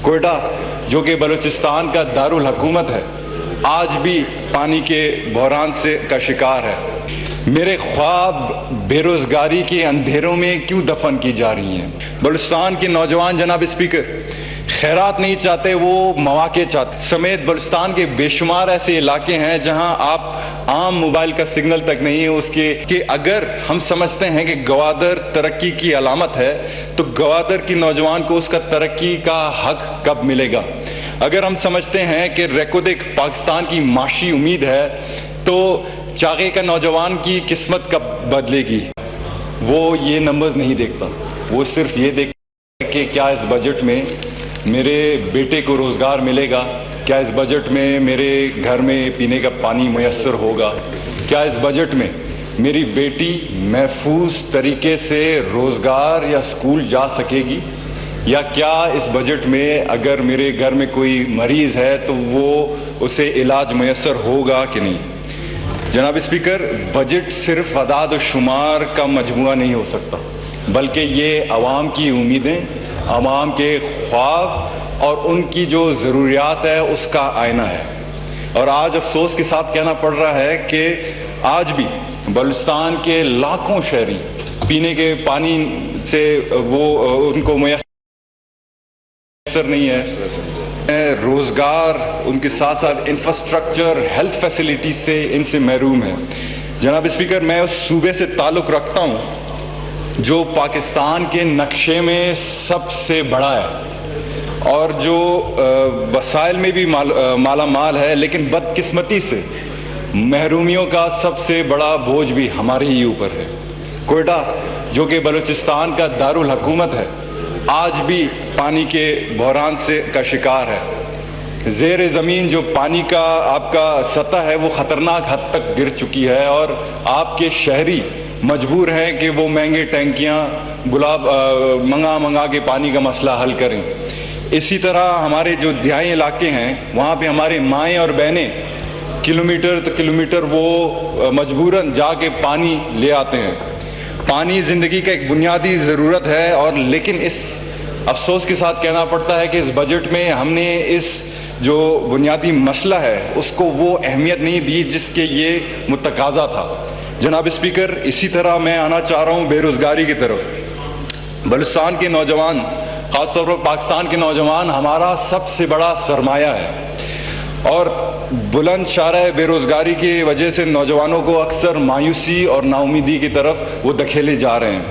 کوئٹہ جو کہ بلوچستان کا دارالحکومت ہے آج بھی پانی کے بحران کا شکار ہے۔ میرے خواب بے روزگاری کے اندھیروں میں کیوں دفن کی جا رہی ہیں؟ بلوچستان کے نوجوان جناب اسپیکر خیرات نہیں چاہتے، وہ مواقع چاہتے سمیت بلوچستان کے بے شمار ایسے علاقے ہیں جہاں آپ عام موبائل کا سگنل تک نہیں ہے اس کے کہ اگر ہم سمجھتے ہیں کہ گوادر ترقی کی علامت ہے تو گوادر کی نوجوان کو اس کا ترقی کا حق کب ملے گا؟ اگر ہم سمجھتے ہیں کہ ریکودک پاکستان کی معاشی امید ہے تو چاغے کا نوجوان کی قسمت کب بدلے گی؟ وہ یہ نمبرز نہیں دیکھتا، وہ صرف یہ دیکھتا ہے کہ کیا اس بجٹ میں میرے بیٹے کو روزگار ملے گا، کیا اس بجٹ میں میرے گھر میں پینے کا پانی میسر ہوگا، کیا اس بجٹ میں میری بیٹی محفوظ طریقے سے روزگار یا اسکول جا سکے گی، یا کیا اس بجٹ میں اگر میرے گھر میں کوئی مریض ہے تو وہ اسے علاج میسر ہوگا کہ نہیں؟ جناب اسپیکر، بجٹ صرف اعداد و شمار کا مجموعہ نہیں ہو سکتا، بلکہ یہ عوام کی امیدیں، عوام کے خواب اور ان کی جو ضروریات ہے اس کا آئینہ ہے۔ اور آج افسوس کے ساتھ کہنا پڑ رہا ہے کہ آج بھی بلوچستان کے لاکھوں شہری پینے کے پانی سے وہ ان کو میسر نہیں ہے، روزگار ان کے ساتھ ساتھ انفراسٹرکچر، ہیلتھ فیسلٹیز سے ان سے محروم ہے۔ جناب اسپیکر، میں اس صوبے سے تعلق رکھتا ہوں جو پاکستان کے نقشے میں سب سے بڑا ہے اور جو وسائل میں بھی مالا مال ہے، لیکن بدقسمتی سے محرومیوں کا سب سے بڑا بوجھ بھی ہمارے ہی اوپر ہے۔ کوئٹہ جو کہ بلوچستان کا دارالحکومت ہے آج بھی پانی کے بحران کا شکار ہے۔ زیر زمین جو پانی کا آپ کا سطح ہے وہ خطرناک حد تک گر چکی ہے اور آپ کے شہری مجبور ہیں کہ وہ مہنگے ٹینکیاں منگا کے پانی کا مسئلہ حل کریں۔ اسی طرح ہمارے جو دیہی علاقے ہیں وہاں پہ ہمارے مائیں اور بہنیں کلومیٹر وہ مجبوراً جا کے پانی لے آتے ہیں۔ پانی زندگی کا ایک بنیادی ضرورت ہے، اور لیکن اس افسوس کے ساتھ کہنا پڑتا ہے کہ اس بجٹ میں ہم نے اس جو بنیادی مسئلہ ہے اس کو وہ اہمیت نہیں دی جس کے یہ متقاضا تھا۔ جناب اسپیکر، اسی طرح میں آنا چاہ رہا ہوں بے روزگاری کی طرف۔ بلوچستان کے نوجوان، خاص طور پر پاکستان کے نوجوان ہمارا سب سے بڑا سرمایہ ہے، اور بلند شرح بے روزگاری کی وجہ سے نوجوانوں کو اکثر مایوسی اور نا امیدی کی طرف وہ دھکیلے جا رہے ہیں۔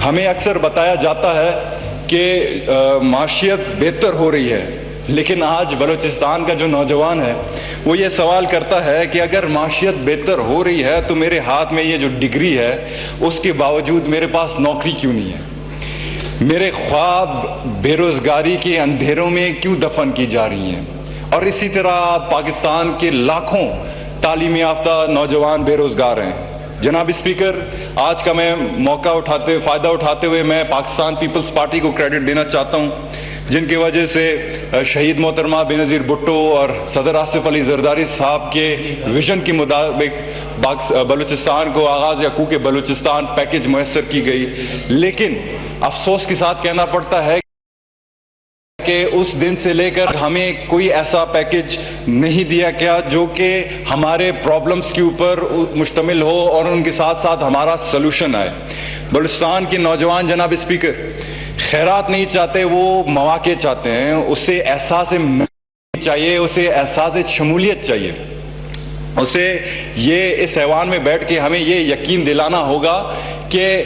ہمیں اکثر بتایا جاتا ہے کہ معیشت بہتر ہو رہی ہے، لیکن آج بلوچستان کا جو نوجوان ہے وہ یہ سوال کرتا ہے کہ اگر معیشت بہتر ہو رہی ہے تو میرے ہاتھ میں یہ جو ڈگری ہے اس کے باوجود میرے پاس نوکری کیوں نہیں ہے؟ میرے خواب بے روزگاری کے اندھیروں میں کیوں دفن کی جا رہی ہیں؟ اور اسی طرح پاکستان کے لاکھوں تعلیم یافتہ نوجوان بے روزگار ہیں۔ جناب اسپیکر، آج کا میں فائدہ اٹھاتے ہوئے میں پاکستان پیپلز پارٹی کو کریڈٹ دینا چاہتا ہوں، جن کی وجہ سے شہید محترمہ بینظیر بھٹو اور صدر آصف علی زرداری صاحب کے ویژن کے مطابق بلوچستان کو آغاز یقوق بلوچستان پیکج میسر کی گئی، لیکن افسوس کے ساتھ کہنا پڑتا ہے کہ اس دن سے لے کر ہمیں کوئی ایسا پیکج نہیں دیا گیا جو کہ ہمارے پرابلمز کے اوپر مشتمل ہو اور ان کے ساتھ ساتھ ہمارا سلوشن آئے۔ بلوچستان کے نوجوان جناب اسپیکر خیرات نہیں چاہتے، وہ مواقع چاہتے ہیں، اسے احساس چاہیے، اسے احساس شمولیت چاہیے، اسے یہ اس ایوان میں بیٹھ کے ہمیں یہ یقین دلانا ہوگا کہ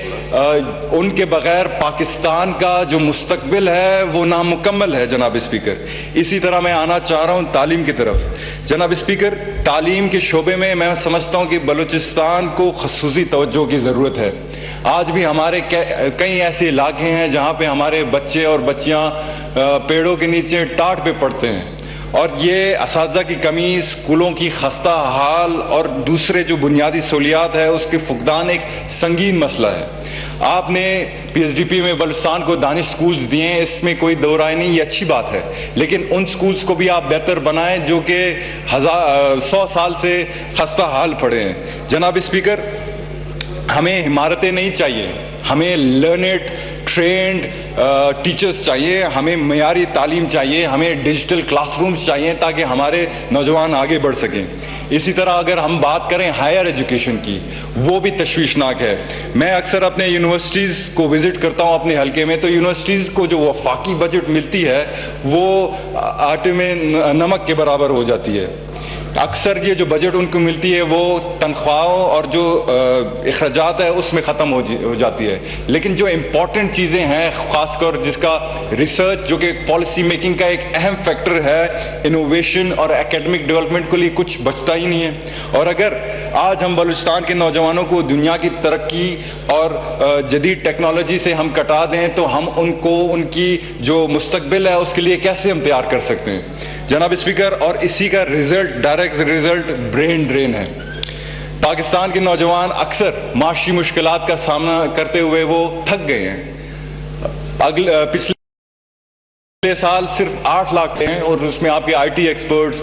ان کے بغیر پاکستان کا جو مستقبل ہے وہ نامکمل ہے۔ جناب اسپیکر، اسی طرح میں آنا چاہ رہا ہوں تعلیم کی طرف۔ جناب اسپیکر، تعلیم کے شعبے میں سمجھتا ہوں کہ بلوچستان کو خصوصی توجہ کی ضرورت ہے۔ آج بھی ہمارے کئی ایسے علاقے ہیں جہاں پہ ہمارے بچے اور بچیاں پیڑوں کے نیچے ٹاٹ پہ پڑھتے ہیں، اور یہ اساتذہ کی کمی، اسکولوں کی خستہ حال اور دوسرے جو بنیادی سہولیات ہے اس کے فقدان ایک سنگین مسئلہ ہے۔ آپ نے پی ایس ڈی پی میں بلوچستان کو دانش سکولز دیے ہیں، اس میں کوئی دو رائے نہیں، یہ اچھی بات ہے، لیکن ان سکولز کو بھی آپ بہتر بنائیں جو کہ 100 سال سے خستہ حال پڑے ہیں۔ جناب اسپیکر، ہمیں عمارتیں نہیں چاہیے، ہمیں لرنڈ ٹرینڈ ٹیچرز چاہیے, ہمیں معیاری تعلیم چاہیے, ہمیں ڈیجیٹل کلاس رومز چاہیے تاکہ ہمارے نوجوان آگے بڑھ سکیں. اسی طرح اگر ہم بات کریں ہائر ایجوکیشن کی, وہ بھی تشویشناک ہے. میں اکثر اپنے یونیورسٹیز کو وزٹ کرتا ہوں اپنے حلقے میں, تو یونیورسٹیز کو جو وفاقی بجٹ ملتی ہے وہ آٹے میں نمک کے برابر ہو جاتی ہے. اکثر یہ جو بجٹ ان کو ملتی ہے وہ تنخواہوں اور جو اخراجات ہے اس میں ختم ہو جاتی ہے, لیکن جو امپورٹنٹ چیزیں ہیں, خاص کر جس کا ریسرچ جو کہ پالیسی میکنگ کا ایک اہم فیکٹر ہے, انوویشن اور ایکیڈمک ڈیولپمنٹ کے لیے کچھ بچتا ہی نہیں ہے. اور اگر آج ہم بلوچستان کے نوجوانوں کو دنیا کی ترقی اور جدید ٹیکنالوجی سے ہم کٹا دیں تو ہم ان کو ان کی جو مستقبل ہے اس کے لیے کیسے ہم تیار کر سکتے ہیں. جناب اسپیکر, اور اسی کا ڈائریکٹ رزلٹ برین ڈرین ہے. پاکستان کے نوجوان اکثر معاشی مشکلات کا سامنا کرتے ہوئے وہ تھک گئے ہیں. پچھلے سال صرف 8 لاکھ ہیں, اور اس میں آپ کے آئی ٹی ایکسپرٹس,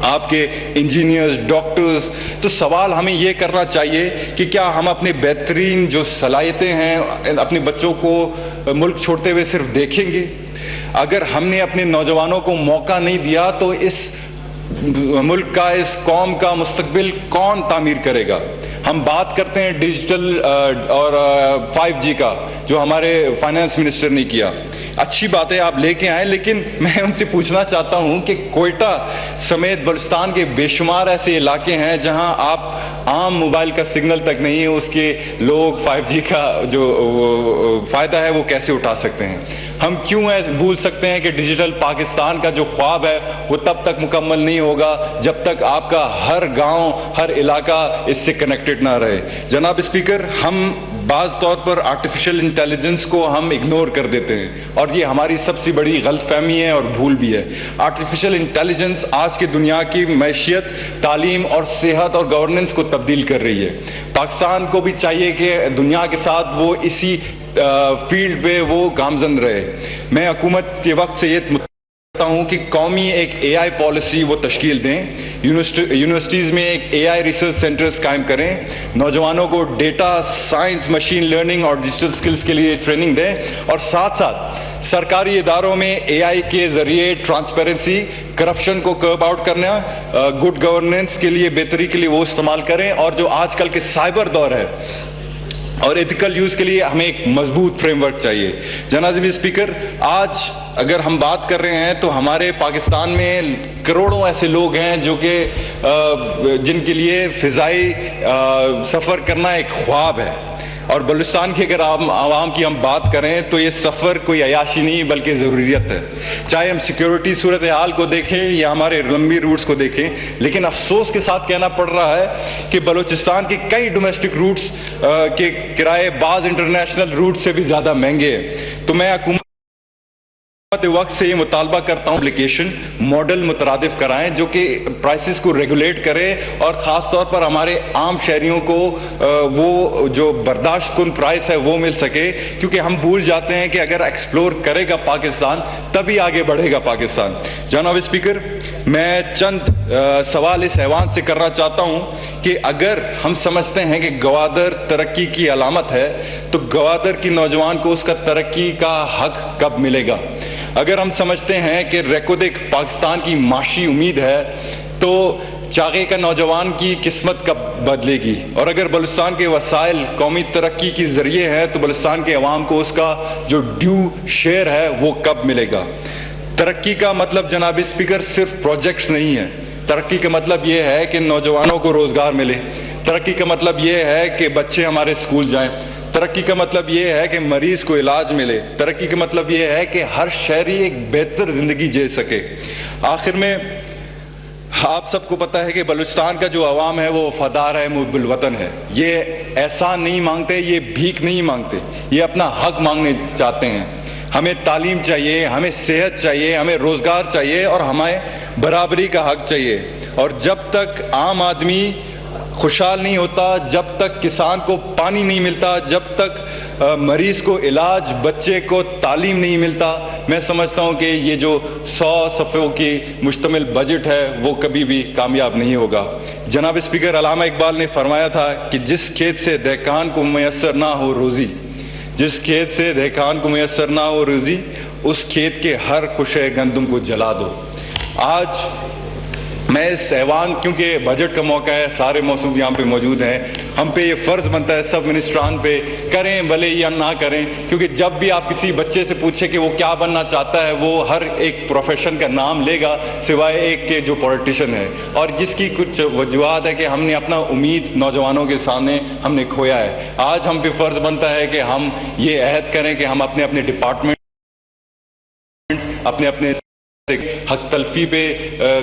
آپ کے انجینئرز, ڈاکٹرز. تو سوال ہمیں یہ کرنا چاہیے کہ کیا ہم اپنے بہترین جو صلاحیتیں ہیں اپنے بچوں کو ملک چھوڑتے ہوئے صرف دیکھیں گے؟ اگر ہم نے اپنے نوجوانوں کو موقع نہیں دیا تو اس ملک کا, اس قوم کا مستقبل کون تعمیر کرے گا؟ ہم بات کرتے ہیں ڈیجیٹل اور 5G کا, جو ہمارے فائنانس منسٹر نے کیا. اچھی بات ہے آپ لے کے آئیں, لیکن میں ان سے پوچھنا چاہتا ہوں کہ کوئٹہ سمیت بلوچستان کے بے شمار ایسے علاقے ہیں جہاں آپ عام موبائل کا سگنل تک نہیں ہے, اس کے لوگ 5G کا جو فائدہ ہے وہ کیسے اٹھا سکتے ہیں؟ ہم کیوں بھول سکتے ہیں کہ ڈیجیٹل پاکستان کا جو خواب ہے وہ تب تک مکمل نہیں ہوگا جب تک آپ کا ہر گاؤں, ہر علاقہ اس سے کنیکٹڈ نہ رہے. جناب اسپیکر, ہم بعض طور پر آرٹیفیشل انٹیلیجنس کو ہم اگنور کر دیتے ہیں, اور یہ ہماری سب سے بڑی غلط فہمی ہے اور بھول بھی ہے. آرٹیفیشل انٹیلیجنس آج کی دنیا کی معیشت, تعلیم اور صحت اور گورننس کو تبدیل کر رہی ہے. پاکستان کو بھی چاہیے کہ دنیا کے ساتھ وہ اسی فیلڈ پہ وہ گامزن رہے. میں حکومت کے وقت سے یہ چاہتا ہوں کہ قومی ایک اے آئی پالیسی وہ تشکیل دیں, یونیورسٹیز میں ایک اے آئی ریسرچ سینٹرز قائم کریں, نوجوانوں کو ڈیٹا سائنس, مشین لرننگ اور ڈیجیٹل سکلز کے لیے ٹریننگ دیں, اور ساتھ ساتھ سرکاری اداروں میں اے آئی کے ذریعے ٹرانسپیرنسی, کرپشن کو کرب آؤٹ کرنا, گڈ گورننس کے لیے, بہتری کے لیے وہ استعمال کریں. اور جو آج کل کے سائبر دور ہے اور ایتھیکل یوز کے لیے ہمیں ایک مضبوط فریم ورک چاہیے. جناب اسپیکر, آج اگر ہم بات کر رہے ہیں تو ہمارے پاکستان میں کروڑوں ایسے لوگ ہیں جو کہ جن کے لیے فضائی سفر کرنا ایک خواب ہے, اور بلوچستان کی اگر عوام کی ہم بات کریں تو یہ سفر کوئی عیاشی نہیں بلکہ ضروریت ہے. چاہے ہم سیکیورٹی صورتحال کو دیکھیں یا ہمارے لمبی روٹس کو دیکھیں, لیکن افسوس کے ساتھ کہنا پڑ رہا ہے کہ بلوچستان کے کئی ڈومیسٹک روٹس کے کرائے بعض انٹرنیشنل روٹ سے بھی زیادہ مہنگے ہیں. تو میں حکومت وقت سے یہ مطالبہ کرتا ہوں اپلیکیشن ماڈل مترادف کرائیں جو کہ پرائسز کو ریگولیٹ کرے, اور خاص طور پر ہمارے عام شہریوں کو وہ جو برداشت کن پرائس ہے وہ مل سکے, کیونکہ ہم بھول جاتے ہیں کہ اگر ایکسپلور کرے گا پاکستان تبھی آگے بڑھے گا پاکستان. جناب اسپیکر, میں چند سوال اس ایوان سے کرنا چاہتا ہوں کہ اگر ہم سمجھتے ہیں کہ گوادر ترقی کی علامت ہے تو گوادر کی نوجوان کو اس کا ترقی کا حق کب ملے گا؟ اگر ہم سمجھتے ہیں کہ ریکودک پاکستان کی معاشی امید ہے تو چاغے کا نوجوان کی قسمت کب بدلے گی؟ اور اگر بلوچستان کے وسائل قومی ترقی کے ذریعے ہے تو بلوچستان کے عوام کو اس کا جو ڈیو شیئر ہے وہ کب ملے گا؟ ترقی کا مطلب جناب اسپیکر صرف پروجیکٹس نہیں ہے. ترقی کا مطلب یہ ہے کہ نوجوانوں کو روزگار ملے. ترقی کا مطلب یہ ہے کہ بچے ہمارے اسکول جائیں. ترقی کا مطلب یہ ہے کہ مریض کو علاج ملے. ترقی کا مطلب یہ ہے کہ ہر شہری ایک بہتر زندگی جی سکے. آخر میں آپ سب کو پتہ ہے کہ بلوچستان کا جو عوام ہے وہ وفادار ہے, محب الوطن ہے. یہ احسان نہیں مانگتے, یہ بھیک نہیں مانگتے, یہ اپنا حق مانگنے چاہتے ہیں. ہمیں تعلیم چاہیے, ہمیں صحت چاہیے, ہمیں روزگار چاہیے, اور ہمیں برابری کا حق چاہیے. اور جب تک عام آدمی خوشحال نہیں ہوتا, جب تک کسان کو پانی نہیں ملتا, جب تک مریض کو علاج, بچے کو تعلیم نہیں ملتا, میں سمجھتا ہوں کہ یہ جو 100 صفحوں کی مشتمل بجٹ ہے وہ کبھی بھی کامیاب نہیں ہوگا. جناب اسپیکر, علامہ اقبال نے فرمایا تھا کہ جس کھیت سے دہقان کو میسر نہ ہو روزی, جس کھیت سے دہقان کو میسر نہ ہو روزی اس کھیت کے ہر خوشے گندم کو جلا دو. آج میں اس ایوان کیونکہ بجٹ کا موقع ہے سارے موصوف یہاں پہ موجود ہیں ہم پہ یہ فرض بنتا ہے سب منسٹران پہ کریں بھلے یا نہ کریں کیونکہ جب بھی آپ کسی بچے سے پوچھیں کہ وہ کیا بننا چاہتا ہے وہ ہر ایک پروفیشن کا نام لے گا سوائے ایک کے جو پولیٹیشین ہے اور جس کی کچھ وجوہات ہے کہ ہم نے اپنا امید نوجوانوں کے سامنے ہم نے کھویا ہے. آج ہم پہ فرض بنتا ہے کہ ہم یہ عہد کریں کہ ہم اپنے اپنے ڈپارٹمنٹ اپنے حق تلفی پہ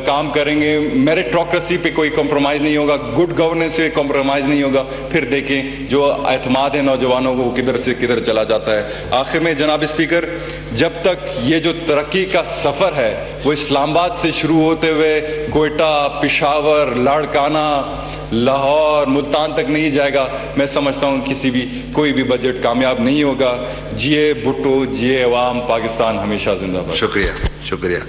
کام کریں گے. میرٹوکریسی پہ کوئی کمپرومائز نہیں ہوگا, گڈ گورننس پہ کمپرومائز نہیں ہوگا. پھر دیکھیں جو اعتماد ہے نوجوانوں کو وہ کدھر سے کدھر چلا جاتا ہے. آخر میں جناب اسپیکر جب تک یہ جو ترقی کا سفر ہے وہ اسلام آباد سے شروع ہوتے ہوئے کوئٹہ, پشاور, لاڑکانہ, لاہور, ملتان تک نہیں جائے گا میں سمجھتا ہوں کوئی بھی بجٹ کامیاب نہیں ہوگا. جیے بھٹو, جیے عوام, پاکستان ہمیشہ زندہ باد. شکریہ.